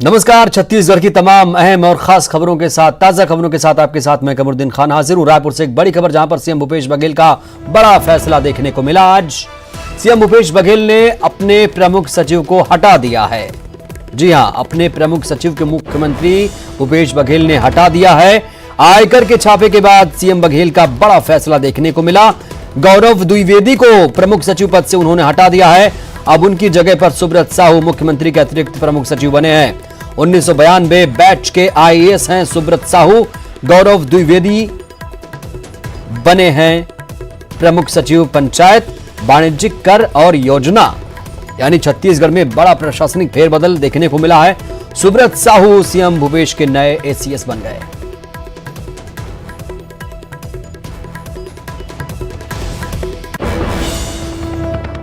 नमस्कार। छत्तीसगढ़ की तमाम अहम और खास खबरों के साथ, ताजा खबरों के साथ आपके साथ मैं कमरुद्दीन खान हाजिर हूं। रायपुर से एक बड़ी खबर, जहां पर सीएम भूपेश बघेल का बड़ा फैसला देखने को मिला। आज सीएम भूपेश बघेल ने अपने प्रमुख सचिव को हटा दिया है। जी हां, अपने प्रमुख सचिव के मुख्यमंत्री भूपेश बघेल ने हटा दिया है। आयकर के छापे के बाद सीएम बघेल का बड़ा फैसला देखने को मिला। गौरव द्विवेदी को प्रमुख सचिव पद से उन्होंने हटा दिया है। अब उनकी जगह पर सुब्रत साहू मुख्यमंत्री के अतिरिक्त प्रमुख सचिव बने हैं। 1992 बैच के आईएएस हैं सुब्रत साहू। गौरव द्विवेदी बने हैं प्रमुख सचिव पंचायत, वाणिज्यिक, कर और योजना। यानी छत्तीसगढ़ में बड़ा प्रशासनिक फेरबदल देखने को मिला है। सुब्रत साहू सीएम भूपेश के नए एसीएस बन गए।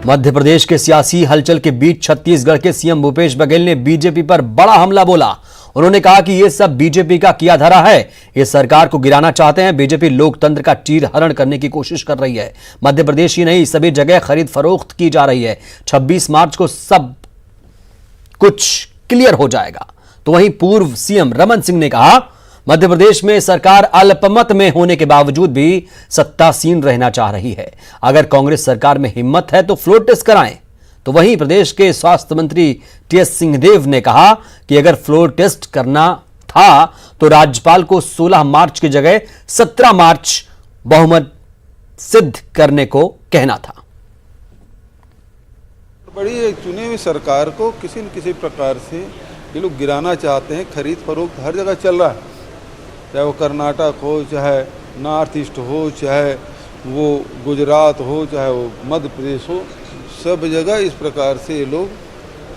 मध्य प्रदेश के सियासी हलचल के बीच छत्तीसगढ़ के सीएम भूपेश बघेल ने बीजेपी पर बड़ा हमला बोला। उन्होंने कहा कि यह सब बीजेपी का किया धरा है। ये सरकार को गिराना चाहते हैं। बीजेपी लोकतंत्र का चीरहरण करने की कोशिश कर रही है। मध्य प्रदेश ही नहीं, सभी जगह खरीद फरोख्त की जा रही है। 26 मार्च को सब कुछ क्लियर हो जाएगा। तो वहीं पूर्व सीएम रमन सिंह ने कहा, मध्य प्रदेश में सरकार अल्पमत में होने के बावजूद भी सत्तासीन रहना चाह रही है। अगर कांग्रेस सरकार में हिम्मत है तो फ्लोर टेस्ट कराएं। तो वहीं प्रदेश के स्वास्थ्य मंत्री टीएस सिंहदेव ने कहा कि अगर फ्लोर टेस्ट करना था तो राज्यपाल को 16 मार्च की जगह 17 मार्च बहुमत सिद्ध करने को कहना था। बड़ी चुनी हुई सरकार को किसी न किसी प्रकार से ये लोग गिराना चाहते हैं। खरीद फरोख्त हर जगह चल रहा है, चाहे वो कर्नाटक हो, चाहे नॉर्थ ईस्ट हो, चाहे वो गुजरात हो, चाहे वो मध्य प्रदेश हो, सब जगह इस प्रकार से ये लोग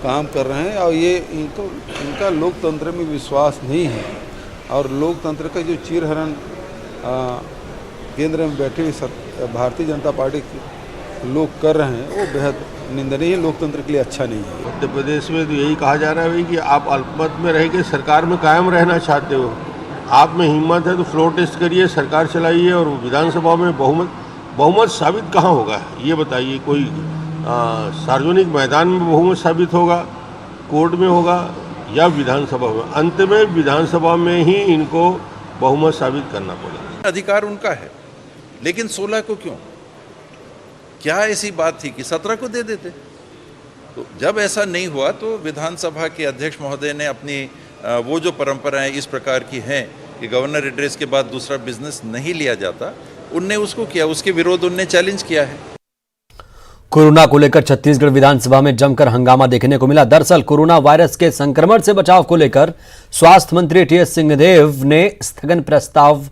काम कर रहे हैं। और ये इनका लोकतंत्र में विश्वास नहीं है। और लोकतंत्र का जो चीरहरण केंद्र में बैठे हुए भारतीय जनता पार्टी के लोग कर रहे हैं, वो बेहद निंदनीय, लोकतंत्र के लिए अच्छा नहीं है। मध्य प्रदेश में तो यही कहा जा रहा है कि आप अल्पमत में रह के सरकार में कायम रहना चाहते हो। आप में हिम्मत है तो फ्लोर टेस्ट करिए, सरकार चलाइए, और विधानसभा में बहुमत साबित कहाँ होगा ये बताइए। कोई सार्वजनिक मैदान में बहुमत साबित होगा, कोर्ट में होगा, या विधानसभा में? अंत में विधानसभा में ही इनको बहुमत साबित करना पड़ेगा। अधिकार उनका है, लेकिन 16 को क्यों? क्या ऐसी बात थी कि 17 को दे देते? तो जब ऐसा नहीं हुआ तो विधानसभा के अध्यक्ष महोदय ने अपनी वो जो परंपराएं इस प्रकार की हैं कि गवर्नर एड्रेस के बाद दूसरा बिजनेस नहीं लिया जाता, उनने उसको किया। उसके विरोध उनने चैलेंज किया है। कोरोना को लेकर छत्तीसगढ़ विधानसभा में जमकर हंगामा देखने को मिला। दरअसल कोरोना वायरस के संक्रमण से बचाव को लेकर स्वास्थ्य मंत्री टीएस सिंहदेव ने स्थगन प्रस्ताव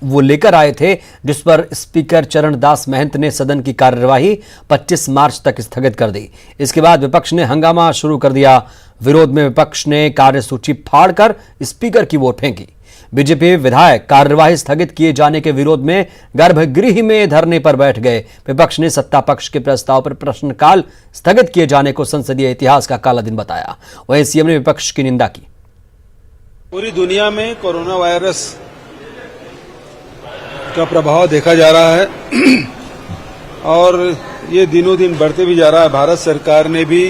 वो लेकर आए थे, जिस पर स्पीकर चरणदास महंत ने सदन की कार्यवाही 25 मार्च तक स्थगित कर दी। इसके बाद विपक्ष ने हंगामा शुरू कर दिया। विरोध में विपक्ष ने कार्यसूची फाड़कर स्पीकर की वोट फेंकी। बीजेपी विधायक कार्यवाही स्थगित किए जाने के विरोध में गर्भगृह में धरने पर बैठ गए। विपक्ष ने सत्ता पक्ष के प्रस्ताव पर प्रश्नकाल स्थगित किए जाने को संसदीय इतिहास का काला दिन बताया। वहीं सीएम ने विपक्ष की निंदा की। पूरी दुनिया में कोरोना वायरस का प्रभाव देखा जा रहा है और ये दिनों दिन बढ़ते भी जा रहा है। भारत सरकार ने भी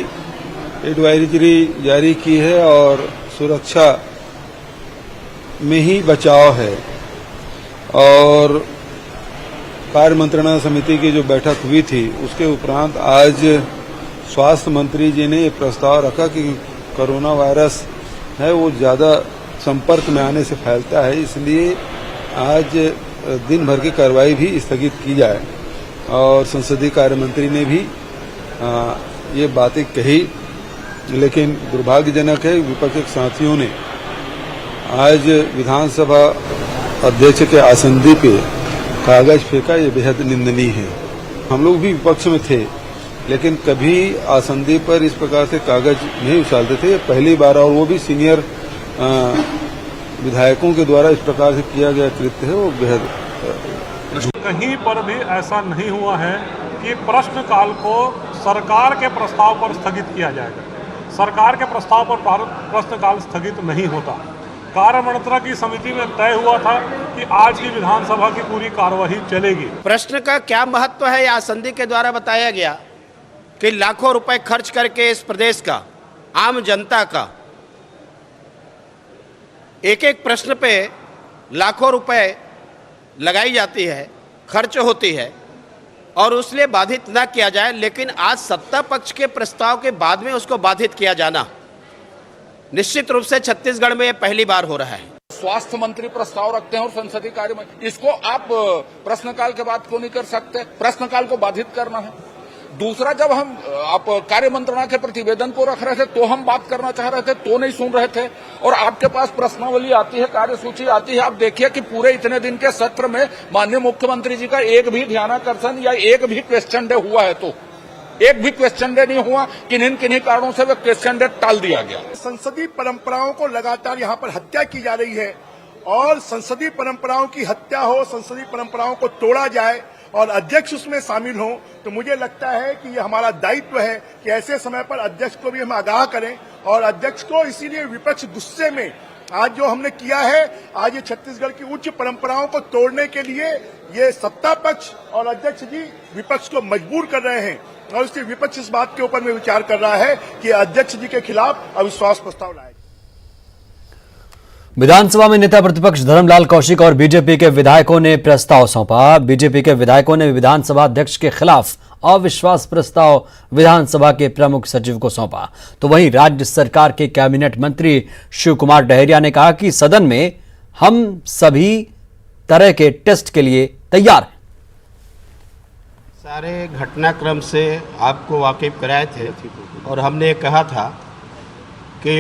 एडवाइजरी जारी की है और सुरक्षा में ही बचाव है। और कार्य मंत्रणा समिति की जो बैठक हुई थी, उसके उपरांत आज स्वास्थ्य मंत्री जी ने ये प्रस्ताव रखा कि कोरोना वायरस है वो ज़्यादा संपर्क में आने से फैलता है, इसलिए आज दिन भर की कार्रवाई भी स्थगित की जाए। और संसदीय कार्य मंत्री ने भी ये बातें कही, लेकिन दुर्भाग्यजनक है विपक्ष के साथियों ने आज विधानसभा अध्यक्ष के आसंदी पे कागज फेंका। ये बेहद निंदनीय है। हम लोग भी विपक्ष में थे, लेकिन कभी आसंदी पर इस प्रकार से कागज नहीं उछालते थे। पहली बार, और वो भी सीनियर विधायकों के द्वारा इस प्रकार से किया गया कृत्य है, वो बेहद। कहीं पर भी ऐसा नहीं हुआ है कि प्रश्नकाल को सरकार के प्रस्ताव पर स्थगित किया जाएगा। सरकार के प्रस्ताव पर प्रश्नकाल स्थगित नहीं होता। कार्यमंत्रणा की समिति में तय हुआ था कि आज की विधानसभा की पूरी कार्यवाही चलेगी। प्रश्न का क्या महत्व है, आसंदी के द्वारा बताया गया कि लाखों रुपए खर्च करके इस प्रदेश का, आम जनता का एक एक प्रश्न पे लाखों रुपए लगाई जाती है, खर्च होती है और उसलिए बाधित ना किया जाए, लेकिन आज सत्ता पक्ष के प्रस्ताव के बाद में उसको बाधित किया जाना निश्चित रूप से छत्तीसगढ़ में ये पहली बार हो रहा है। स्वास्थ्य मंत्री प्रस्ताव रखते हैं और संसदीय कार्य मंत्री, इसको आप प्रश्नकाल के बाद क्यों नहीं कर सकते? प्रश्नकाल को बाधित करना है। दूसरा, जब हम आप कार्य मंत्रणा के प्रतिवेदन को रख रहे थे तो हम बात करना चाह रहे थे, तो नहीं सुन रहे थे। और आपके पास प्रश्नावली आती है, कार्यसूची आती है, आप देखिए कि पूरे इतने दिन के सत्र में माननीय मुख्यमंत्री जी का एक भी ध्यानाकर्षण या एक भी क्वेश्चन डे हुआ है तो एक भी क्वेश्चन डे नहीं हुआ। किन्हीं कारणों से वह क्वेश्चन डे टाल दिया गया। संसदीय परंपराओं को लगातार यहाँ पर हत्या की जा रही है और संसदीय परंपराओं की हत्या हो, संसदीय परंपराओं को तोड़ा जाए और अध्यक्ष उसमें शामिल हो, तो मुझे लगता है कि ये हमारा दायित्व है कि ऐसे समय पर अध्यक्ष को भी हम आगाह करें। और अध्यक्ष को इसीलिए विपक्ष गुस्से में आज जो हमने किया है, आज ये छत्तीसगढ़ की उच्च परंपराओं को तोड़ने के लिए ये सत्ता पक्ष और अध्यक्ष जी विपक्ष को मजबूर कर रहे हैं और इसलिए विपक्ष इस बात के ऊपर में विचार कर रहा है कि अध्यक्ष जी के खिलाफ अविश्वास प्रस्ताव लाए। विधानसभा में नेता प्रतिपक्ष धर्मलाल कौशिक और बीजेपी के विधायकों ने प्रस्ताव सौंपा। बीजेपी के विधायकों ने विधानसभा अध्यक्ष के खिलाफ अविश्वास प्रस्ताव विधानसभा के प्रमुख सचिव को सौंपा। तो वहीं राज्य सरकार के कैबिनेट मंत्री शिव कुमार डहरिया ने कहा कि सदन में हम सभी तरह के टेस्ट के लिए तैयार हैं। सारे घटनाक्रम से आपको वाकिफ कराए थे और हमने कहा था कि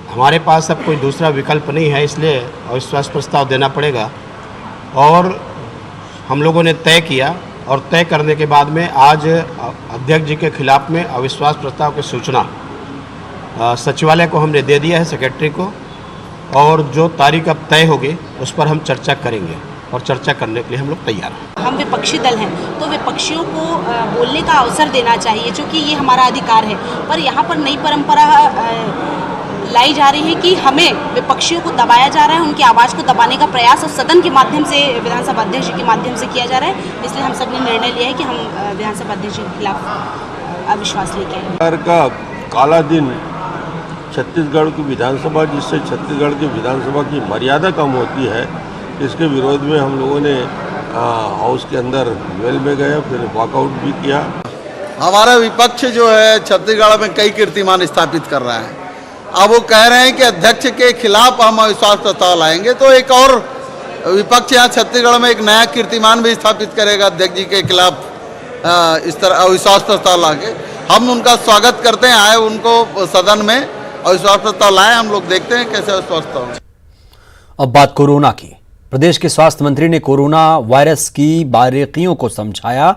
हमारे पास अब कोई दूसरा विकल्प नहीं है, इसलिए अविश्वास प्रस्ताव देना पड़ेगा। और हम लोगों ने तय किया और तय करने के बाद में आज अध्यक्ष जी के खिलाफ में अविश्वास प्रस्ताव की सूचना सचिवालय को हमने दे दिया है, सेक्रेटरी को, और जो तारीख अब तय होगी उस पर हम चर्चा करेंगे और चर्चा करने के लिए हम लोग तैयार हैं। हम विपक्षी दल हैं तो विपक्षियों को बोलने का अवसर देना चाहिए, क्योंकि ये हमारा अधिकार है। पर यहाँ पर नई परंपरा लाई जा रही है कि हमें विपक्षियों को दबाया जा रहा है, उनकी आवाज़ को दबाने का प्रयास और सदन के माध्यम से, विधानसभा अध्यक्ष के माध्यम से किया जा रहा है। इसलिए हम सब ने निर्णय लिया है कि हम विधानसभा अध्यक्ष के खिलाफ अविश्वास लेके आए। सरकार का काला दिन छत्तीसगढ़ की विधानसभा, जिससे छत्तीसगढ़ की विधानसभा की मर्यादा कम होती है, इसके विरोध में हम लोगों ने हाउस के अंदर वेल में गए, फिर वॉकआउट भी किया। हमारा विपक्ष जो है छत्तीसगढ़ में कई कीर्तिमान स्थापित कर रहा है। अब वो कह रहे हैं कि अध्यक्ष के खिलाफ हम अविश्वास प्रस्ताव लाएंगे, तो एक और विपक्ष यहाँ छत्तीसगढ़ में एक नया कीर्तिमान भी स्थापित करेगा अध्यक्ष जी के खिलाफ इस तरह अविश्वास प्रस्ताव लाके। हम उनका स्वागत करते हैं, आए उनको सदन में अविश्वास प्रस्ताव लाए, हम लोग देखते हैं कैसे अविश्वास प्रस्ताव। अब बात कोरोना की। प्रदेश के स्वास्थ्य मंत्री ने कोरोना वायरस की बारीकियों को समझाया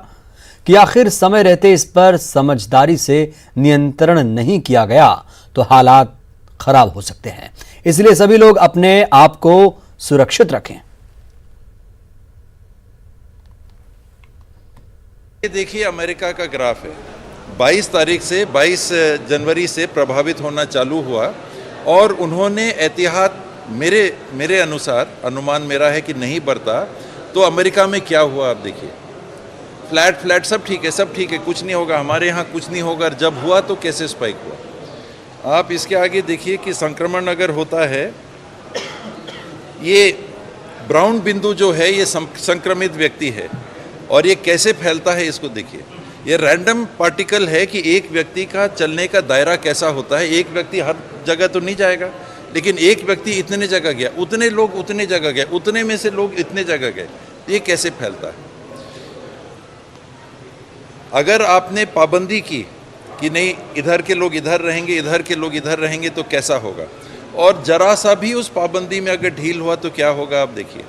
कि आखिर समय रहते इस पर समझदारी से नियंत्रण नहीं किया गया तो हालात खराब हो सकते हैं, इसलिए सभी लोग अपने आप को सुरक्षित रखें। ये देखिए अमेरिका का ग्राफ है, 22 तारीख से 22 जनवरी से प्रभावित होना चालू हुआ और उन्होंने एहतियात मेरे अनुसार, अनुमान मेरा है कि नहीं बरता। तो अमेरिका में क्या हुआ आप देखिए, फ्लैट सब ठीक है, कुछ नहीं होगा, हमारे यहाँ कुछ नहीं होगा। जब हुआ तो कैसे स्पाइक हुआ। आप इसके आगे देखिए कि संक्रमण अगर होता है, ये ब्राउन बिंदु जो है ये संक्रमित व्यक्ति है और ये कैसे फैलता है इसको देखिए। ये रैंडम पार्टिकल है कि एक व्यक्ति का चलने का दायरा कैसा होता है। एक व्यक्ति हर जगह तो नहीं जाएगा, लेकिन एक व्यक्ति इतने जगह गया, उतने लोग उतने जगह गए, उतने में से लोग इतने जगह गए, ये कैसे फैलता है। अगर आपने पाबंदी की कि नहीं इधर के लोग इधर रहेंगे, इधर के लोग इधर रहेंगे, तो कैसा होगा। और जरा सा भी उस पाबंदी में अगर ढील हुआ तो क्या होगा आप देखिए।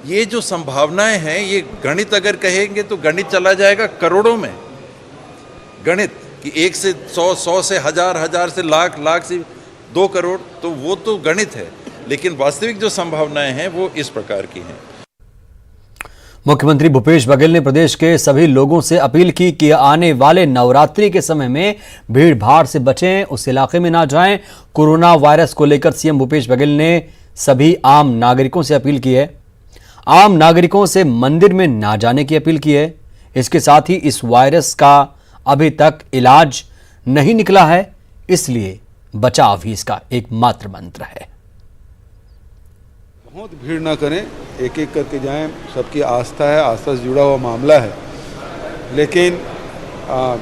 ये जो संभावनाएं हैं, ये गणित अगर कहेंगे तो गणित चला जाएगा करोड़ों में। गणित कि 1 से 100, 100 से 1000, 1000 से लाख, लाख से 2 करोड़, तो वो तो गणित है, लेकिन वास्तविक जो संभावनाएं हैं वो इस प्रकार की हैं। मुख्यमंत्री भूपेश बघेल ने प्रदेश के सभी लोगों से अपील की कि आने वाले नवरात्रि के समय में भीड़ भाड़ से बचें, उस इलाके में ना जाएं। कोरोना वायरस को लेकर सीएम भूपेश बघेल ने सभी आम नागरिकों से अपील की है। आम नागरिकों से मंदिर में ना जाने की अपील की है। इसके साथ ही इस वायरस का अभी तक इलाज नहीं निकला है, इसलिए बचाव ही इसका एकमात्र मंत्र है। बहुत भीड़ ना करें, एक एक करके जाएं, सबकी आस्था है, आस्था से जुड़ा हुआ मामला है, लेकिन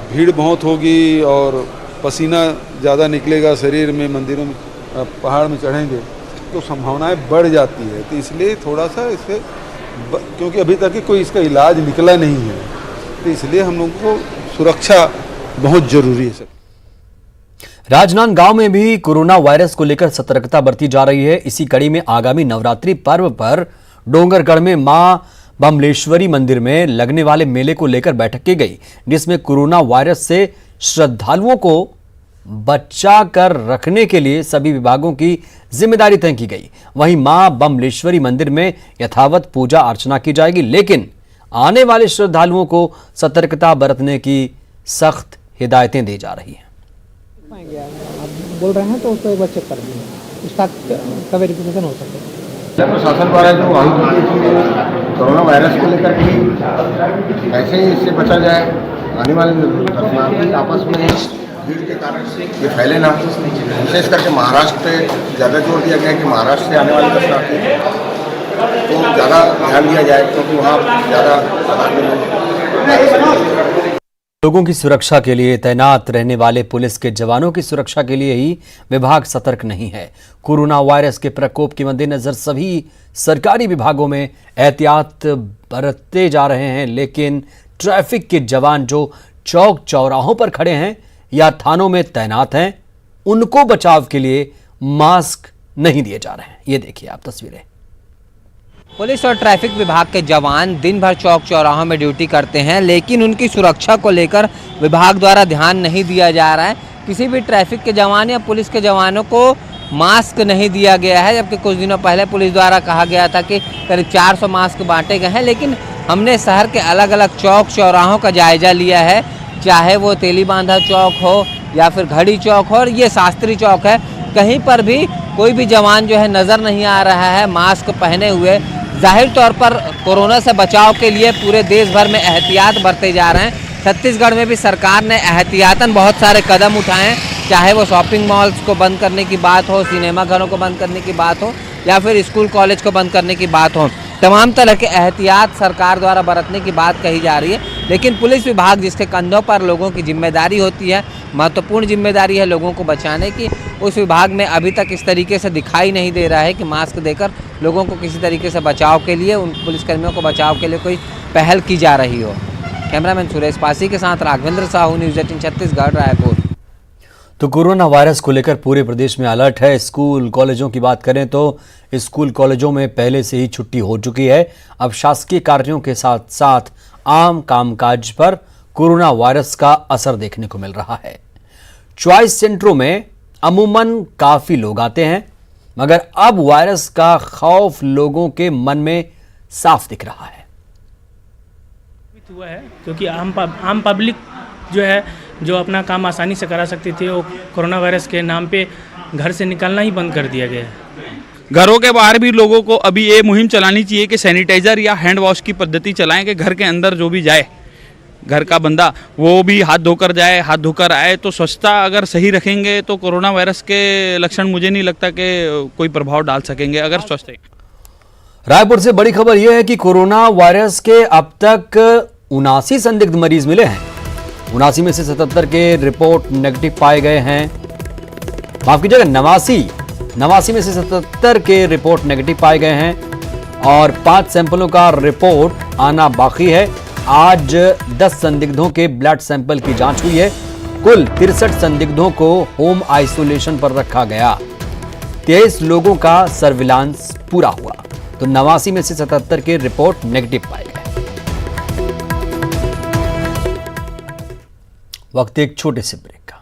भीड़ बहुत होगी और पसीना ज़्यादा निकलेगा शरीर में, मंदिरों में, पहाड़ में चढ़ेंगे तो संभावनाएं बढ़ जाती है। तो इसलिए थोड़ा सा इससे, क्योंकि अभी तक कोई इसका इलाज निकला नहीं है, तो इसलिए हम लोगों को सुरक्षा बहुत जरूरी है। सर, राजनांदगांव में भी कोरोना वायरस को लेकर सतर्कता बरती जा रही है। इसी कड़ी में आगामी नवरात्रि पर्व पर डोंगरगढ़ में मां बमलेश्वरी मंदिर में लगने वाले मेले को लेकर बैठक की गई, जिसमें कोरोना वायरस से श्रद्धालुओं को बचा कर रखने के लिए सभी विभागों की जिम्मेदारी तय की गई। वहीं मां बमलेश्वरी मंदिर में यथावत पूजा अर्चना की जाएगी, लेकिन आने वाले श्रद्धालुओं को सतर्कता बरतने की सख्त हिदायतें दी जा रही हैं। आप बोल रहे हैं तो उसको एक बार चेक कर लीजिए, उसका का वेरिफिकेशन हो सकता है। प्रशासन द्वारा जो कोरोना वायरस को लेकर के कैसे इससे बचा जाए, आने वाले दर्शनार्थी आपस में भीड़ के कारण ये फैले ना, विशेष करके महाराष्ट्र पे ज़्यादा जोर दिया गया है कि महाराष्ट्र से आने वाले दर्शनार्थी तो ज़्यादा ध्यान दिया जाए, क्योंकि वहाँ ज़्यादा तादाद में लोगों की सुरक्षा के लिए तैनात रहने वाले पुलिस के जवानों की सुरक्षा के लिए ही विभाग सतर्क नहीं है। कोरोना वायरस के प्रकोप के मद्देनजर सभी सरकारी विभागों में एहतियात बरतते जा रहे हैं, लेकिन ट्रैफिक के जवान जो चौक चौराहों पर खड़े हैं या थानों में तैनात हैं, उनको बचाव के लिए मास्क नहीं दिए जा रहे हैं। ये देखिए आप तस्वीरें। पुलिस और ट्रैफिक विभाग के जवान दिन भर चौक चौराहों में ड्यूटी करते हैं, लेकिन उनकी सुरक्षा को लेकर विभाग द्वारा ध्यान नहीं दिया जा रहा है। किसी भी ट्रैफिक के जवान या पुलिस के जवानों को मास्क नहीं दिया गया है, जबकि कुछ दिनों पहले पुलिस द्वारा कहा गया था कि करीब 400 मास्क बांटे गए हैं। लेकिन हमने शहर के अलग अलग चौक चौराहों का जायजा लिया है, चाहे वो तेलीबांधा चौक हो या फिर घड़ी चौक हो और ये शास्त्री चौक है, कहीं पर भी कोई भी जवान जो है नज़र नहीं आ रहा है मास्क पहने हुए। जाहिर तौर पर कोरोना से बचाव के लिए पूरे देश भर में एहतियात बरते जा रहे हैं। छत्तीसगढ़ में भी सरकार ने एहतियातन बहुत सारे कदम उठाए हैं, चाहे वो शॉपिंग मॉल्स को बंद करने की बात हो, सिनेमा घरों को बंद करने की बात हो या फिर स्कूल कॉलेज को बंद करने की बात हो। तमाम तरह के एहतियात सरकार द्वारा बरतने की बात कही जा रही है, लेकिन पुलिस विभाग जिसके कंधों पर लोगों की जिम्मेदारी होती है, महत्वपूर्ण जिम्मेदारी है लोगों को बचाने की, उस विभाग में अभी तक इस तरीके से दिखाई नहीं दे रहा है कि मास्क देकर लोगों को किसी तरीके से बचाव के लिए, उन पुलिसकर्मियों को बचाव के लिए कोई पहल की जा रही हो। कैमरामैन सुरेश पासी के साथ राघवेंद्र साहू, न्यूज़ 18 छत्तीसगढ़, रायपुर। तो कोरोना वायरस को लेकर पूरे प्रदेश में अलर्ट है। स्कूल कॉलेजों की बात करें तो स्कूल कॉलेजों में पहले से ही छुट्टी हो चुकी है। अब शासकीय कार्यों के साथ साथ आम कामकाज पर कोरोना वायरस का असर देखने को मिल रहा है। चॉइस सेंटरों में अमूमन काफी लोग आते हैं, मगर अब वायरस का खौफ लोगों के मन में साफ दिख रहा है। हुआ है क्योंकि आम पब्लिक जो है, जो अपना काम आसानी से करा सकती थी, वो कोरोना वायरस के नाम पे घर से निकलना ही बंद कर दिया गया है। घरों के बाहर भी लोगों को अभी ये मुहिम चलानी चाहिए कि सैनिटाइजर या हैंड वॉश की पद्धति चलाएं कि घर के अंदर जो भी जाए, घर का बंदा, वो भी हाथ धोकर जाए, हाथ धोकर आए। तो स्वच्छता अगर सही रखेंगे तो कोरोना वायरस के लक्षण मुझे नहीं लगता कि कोई प्रभाव डाल सकेंगे अगर स्वस्थ है। रायपुर से बड़ी खबर यह है कि कोरोना वायरस के अब तक 79 संदिग्ध मरीज मिले हैं। 79 में से 77 के रिपोर्ट नेगेटिव पाए गए हैं। माफ कीजिएगा, 89 में से 77 के रिपोर्ट नेगेटिव पाए गए हैं और 5 सैंपलों का रिपोर्ट आना बाकी है। आज 10 संदिग्धों के ब्लड सैंपल की जांच हुई है। कुल 63 संदिग्धों को होम आइसोलेशन पर रखा गया। 23 लोगों का सर्विलांस पूरा हुआ। तो 89 में से 77 के रिपोर्ट नेगेटिव पाए गए। वक्त एक छोटे से ब्रेक का।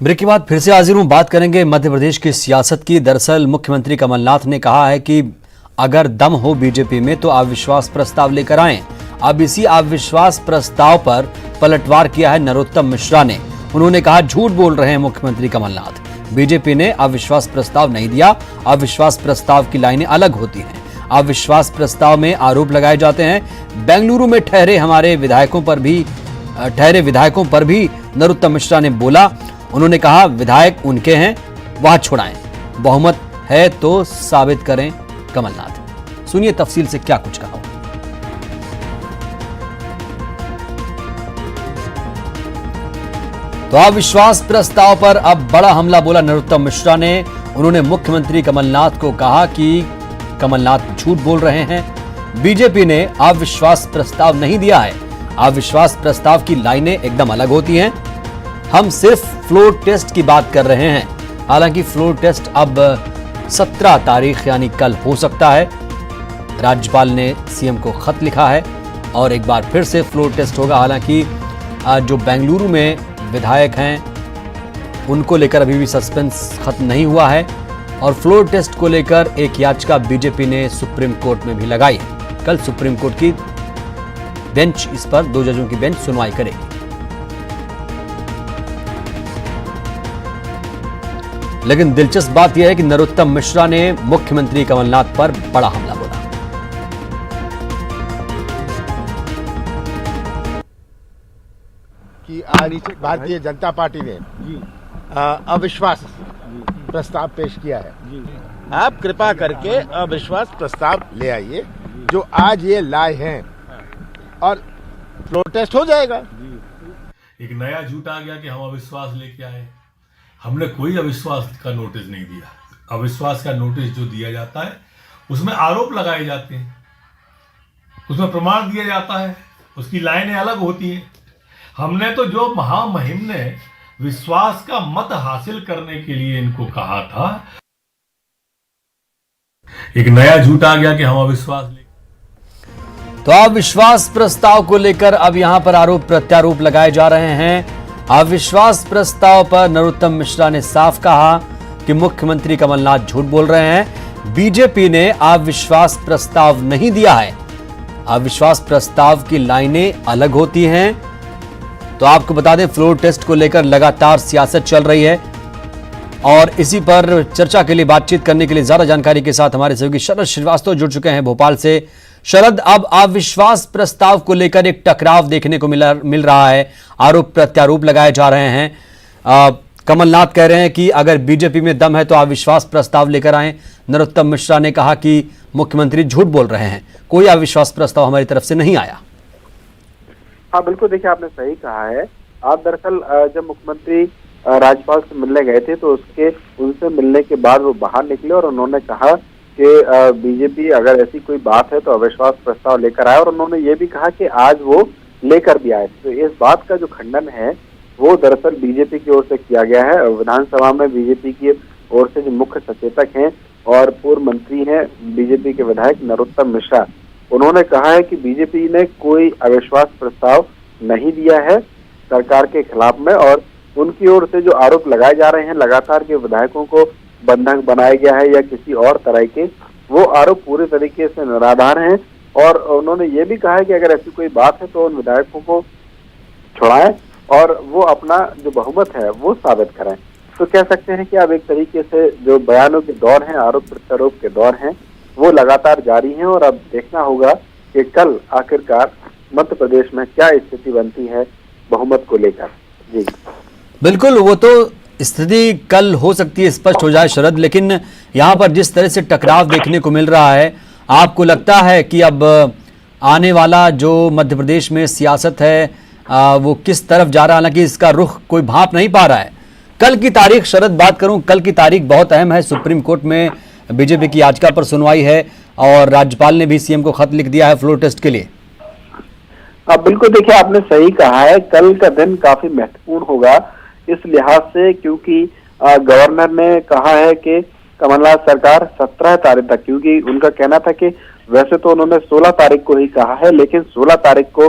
ब्रेक के बाद फिर से हाजिर हूं। बात करेंगे मध्य प्रदेश की सियासत की। दरअसल मुख्यमंत्री कमलनाथ ने कहा है कि अगर दम हो बीजेपी में तो अविश्वास प्रस्ताव लेकर आएं। अब इसी अविश्वास प्रस्ताव पर पलटवार किया है नरोत्तम मिश्रा ने। उन्होंने कहा, झूठ बोल रहे हैं मुख्यमंत्री कमलनाथ, बीजेपी ने अविश्वास प्रस्ताव नहीं दिया। अविश्वास प्रस्ताव की लाइनें अलग होती हैं। अविश्वास प्रस्ताव में आरोप लगाए जाते हैं। बेंगलुरु में ठहरे विधायकों पर भी नरोत्तम मिश्रा ने बोला। उन्होंने कहा विधायक उनके हैं, वह छुड़ाएं, बहुमत है तो साबित करें कमलनाथ। सुनिए तफसील से क्या कुछ कहा। तो अविश्वास प्रस्ताव पर अब बड़ा हमला बोला नरोत्तम मिश्रा ने। उन्होंने मुख्यमंत्री कमलनाथ को कहा कि कमलनाथ झूठ बोल रहे हैं। बीजेपी ने अविश्वास प्रस्ताव नहीं दिया है। अविश्वास प्रस्ताव की लाइनें एकदम अलग होती हैं। हम सिर्फ फ्लोर टेस्ट की बात कर रहे हैं। हालांकि फ्लोर टेस्ट अब 17 तारीख यानी कल हो सकता है। राज्यपाल ने सीएम को खत लिखा है और एक बार फिर से फ्लोर टेस्ट होगा। हालांकि जो बेंगलुरु में विधायक हैं उनको लेकर अभी भी सस्पेंस खत्म नहीं हुआ है और फ्लोर टेस्ट को लेकर एक याचिका बीजेपी ने सुप्रीम कोर्ट में भी लगाई है। कल सुप्रीम कोर्ट की बेंच इस पर 2 जजों की बेंच सुनवाई करेगी। लेकिन दिलचस्प बात यह है कि नरोत्तम मिश्रा ने मुख्यमंत्री कमलनाथ पर बड़ा हमला बोला। कि आज भारतीय जनता पार्टी ने अविश्वास प्रस्ताव पेश किया है। आप कृपा करके अविश्वास प्रस्ताव ले आइए जो आज ये लाए हैं और फ्लोर टेस्ट हो जाएगा। एक नया झूठ आ गया कि हम अविश्वास लेके आए। हमने कोई अविश्वास का नोटिस नहीं दिया। अविश्वास का नोटिस जो दिया जाता है उसमें आरोप लगाए जाते हैं, उसमें प्रमाण दिया जाता है, उसकी लाइनें अलग होती हैं। हमने तो जो महामहिम ने विश्वास का मत हासिल करने के लिए इनको कहा था, एक नया झूठ आ गया कि हम अविश्वास तो अविश्वास प्रस्ताव को लेकर अब यहां पर आरोप प्रत्यारोप लगाए जा रहे हैं। अविश्वास प्रस्ताव पर नरोत्तम मिश्रा ने साफ कहा कि मुख्यमंत्री कमलनाथ झूठ बोल रहे हैं। बीजेपी ने अविश्वास प्रस्ताव नहीं दिया है। अविश्वास प्रस्ताव की लाइनें अलग होती हैं। तो आपको बता दें फ्लोर टेस्ट को लेकर लगातार सियासत चल रही है और इसी पर चर्चा के लिए बातचीत करने के लिए ज्यादा जानकारी के साथ हमारे सहयोगी शरद श्रीवास्तव जुड़ चुके हैं भोपाल से। शरद, अब अविश्वास प्रस्ताव को लेकर एक टकराव देखने को मिल रहा है, आरोप प्रत्यारोप लगाए जा रहे हैं। कमलनाथ कह रहे हैं कि अगर बीजेपी में दम है तो अविश्वास प्रस्ताव लेकर आए। नरोत्तम मिश्रा ने कहा कि मुख्यमंत्री झूठ बोल रहे हैं, कोई अविश्वास प्रस्ताव हमारी तरफ से नहीं आया। हाँ बिल्कुल, देखिए आपने सही कहा है। आप दरअसल जब मुख्यमंत्री राज्यपाल से मिलने गए थे तो उनसे मिलने के बाद वो बाहर निकले और उन्होंने कहा कि बीजेपी अगर ऐसी कोई बात है तो अविश्वास प्रस्ताव लेकर आए और उन्होंने ये भी कहा कि आज वो लेकर भी आए। तो इस बात का जो खंडन है वो दरअसल बीजेपी की ओर से किया गया है। विधानसभा में बीजेपी की ओर से जो मुख्य सचेतक हैं और पूर्व मंत्री हैं बीजेपी के विधायक नरोत्तम मिश्रा, उन्होंने कहा है कि बीजेपी ने कोई अविश्वास प्रस्ताव नहीं दिया है सरकार के खिलाफ में और उनकी ओर से जो आरोप लगाए जा रहे हैं लगातार के विधायकों को बंधक बनाया गया है या किसी और तरह के, वो आरोप पूरे तरीके से निराधार हैं। और उन्होंने ये भी कहा है कि अगर ऐसी कोई बात है तो उन विधायकों को छुड़ाएं और वो अपना जो बहुमत है वो साबित करें। तो कह सकते हैं कि अब एक तरीके से जो बयानों के दौर हैं, आरोप प्रत्यारोप के दौर हैं, वो लगातार जारी हैं और अब देखना होगा कि कल आखिरकार मध्य प्रदेश में क्या स्थिति बनती है बहुमत को लेकर। जी बिल्कुल, वो तो स्थिति कल हो सकती है स्पष्ट हो जाए शरद, लेकिन यहाँ पर जिस तरह से टकराव देखने को मिल रहा है, आपको लगता है कि अब आने वाला जो मध्य प्रदेश में सियासत है वो किस तरफ जा रहा है? हालांकि इसका रुख कोई भाप नहीं पा रहा है। कल की तारीख शरद बात करूं, कल की तारीख बहुत अहम है। सुप्रीम कोर्ट में बीजेपी की याचिका पर सुनवाई है और राज्यपाल ने भी सीएम को खत लिख दिया है फ्लोर टेस्ट के लिए। अब बिल्कुल देखिए आपने सही कहा है, कल का दिन काफी महत्वपूर्ण होगा इस लिहाज से क्योंकि गवर्नर ने कहा है कि कमलनाथ सरकार 17 तारीख तक, क्योंकि उनका कहना था कि वैसे तो उन्होंने 16 तारीख को ही कहा है लेकिन 16 तारीख को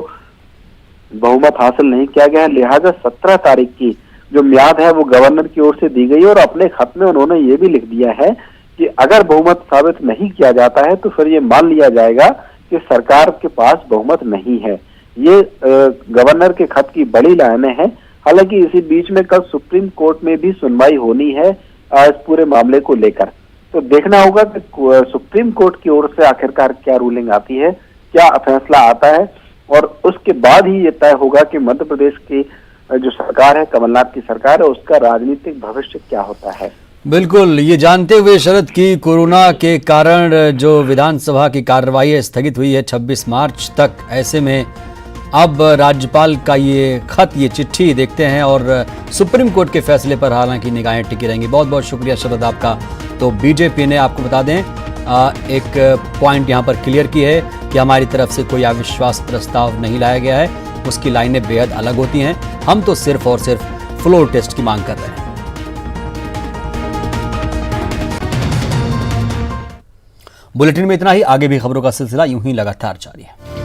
बहुमत हासिल नहीं किया गया है, लिहाजा 17 तारीख की जो म्याद है वो गवर्नर की ओर से दी गई और अपने खत में उन्होंने ये भी लिख दिया है कि अगर बहुमत साबित नहीं किया जाता है तो फिर ये मान लिया जाएगा कि सरकार के पास बहुमत नहीं है। ये गवर्नर के खत की बड़ी लाइनें हैं। हालांकि इसी बीच में कल सुप्रीम कोर्ट में भी सुनवाई होनी है इस पूरे मामले को लेकर। तो देखना होगा कि सुप्रीम कोर्ट की ओर से आखिरकार क्या रूलिंग आती है, क्या फैसला आता है, और उसके बाद ही ये तय होगा कि मध्य प्रदेश की जो सरकार है, कमलनाथ की सरकार है, उसका राजनीतिक भविष्य क्या होता है। बिल्कुल, ये जानते हुए शरद की कोरोना के कारण जो विधानसभा की कार्यवाही स्थगित हुई है 26 मार्च तक, ऐसे में अब राज्यपाल का ये खत, ये चिट्ठी देखते हैं और सुप्रीम कोर्ट के फैसले पर हालांकि निगाहें टिकी रहेंगी। बहुत बहुत शुक्रिया शरद आपका। तो बीजेपी ने, आपको बता दें, एक पॉइंट यहाँ पर क्लियर की है कि हमारी तरफ से कोई अविश्वास प्रस्ताव नहीं लाया गया है, उसकी लाइनें बेहद अलग होती हैं। हम तो सिर्फ और सिर्फ फ्लोर टेस्ट की मांग कर रहे हैं। बुलेटिन में इतना ही, आगे भी खबरों का सिलसिला यूं ही लगातार जारी है।